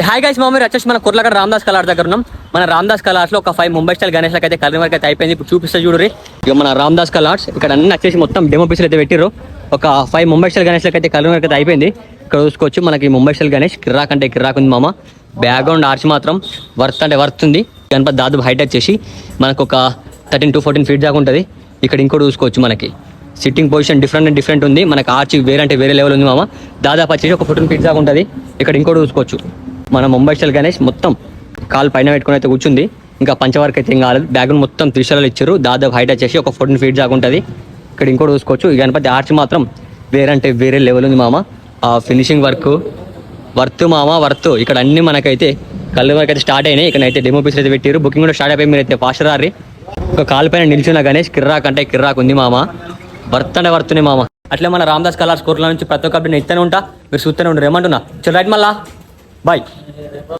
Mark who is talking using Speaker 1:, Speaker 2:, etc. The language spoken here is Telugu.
Speaker 1: హాయ్ గైస్ మా మీరు వచ్చేసి మన కుర్లగడ రామదాస్ కలార్ దగ్గర ఉన్నాం. మన రామదాస్ కలార్స్ లో ఒక 5 ముంబై స్టైల్ గణేష్ అయితే కలర్ వర్క్ అయితే అయిపోయింది. ఇప్పుడు చూపిస్తా చూడరి. ఇక మన రామదాస్ కలార్స్ ఇక్కడ అన్ని వచ్చేసి మొత్తం డెమో పీసులు అయితే పెట్టిర్రు. ఒక 5 ముంబై స్టైల్ గణేష్ అయితే కలర్ వర్క్ అయితే అయిపోయింది. ఇక్కడ చూసుకోవచ్చు మనకి ముంబై స్టైల్ గణేష్ కిర్రాక్ అంటే కిర్రాక్ ఉంది మామ. బ్యాక్గ్రౌండ్ ఆర్చ్ మాత్రం వర్త్ అంటే వర్త్ ఉంది. గణపతి దాదాపు హైట్ వచ్చేసి మనకు ఒక 13 to 14 ఫీట్ దాకా ఉంటుంది. ఇక్కడ ఇంకోటి చూసుకోవచ్చు మనకి సిట్టింగ్ పొజిషన్ డిఫరెంట్ ఉంది. మనకి ఆర్చ్ వేరే అంటే వేరే లెవెల్ ఉంది మామ. దాదాపు వచ్చేసి ఒక 14 ఫీట్ దాకా ఉంటుంది. ఇక్కడ ఇంకోటి చూసుకోవచ్చు మన ముంబై స్టైల్ గణేష్ మొత్తం కాలు పైన పెట్టుకుని అయితే కూర్చుంది. ఇంకా పంచవర్క్ అయితే ఏం కాలేదు. బ్యాగ్రౌండ్ మొత్తం త్రిశూలాలు ఇచ్చారు. దాదాపు హైట్ వచ్చేసి ఒక 14 ఫీట్ దాకా ఉంటుంది. ఇక్కడ ఇంకోటి చూసుకోవచ్చు ఈ గణపతి ఆర్చ్ మాత్రం వేరే అంటే వేరే లెవెల్ ఉంది మామ. ఆ ఫినిషింగ్ వర్క్ వర్త్ ఇక్కడ అన్ని మనకైతే కలర్ వర్క్ అయితే స్టార్ట్ అయినాయి. ఇక్కడ అయితే డెమో పీస్ అయితే పెట్టారు. బుకింగ్ కూడా స్టార్ట్ అయిపోయి మీరు అయితే ఫాస్ట్ రారి. ఒక కాలు పైన నిల్చున్న గణేష్ కిర్రాక్ అంటే కిర్రాక్ ఉంది మామ. వర్త్ అంటే వర్త్ మామ. అట్లే మన రామదాస్ కలర్స్ కోర్ల నుంచి ప్రతి ఒక్క అప్డేట్ ఇస్తూనే ఉంటా. మీరు చూస్తూనే ఉంటారు. ఏమంటున్నా చలో రైట్ మళ్ళా బాయ్.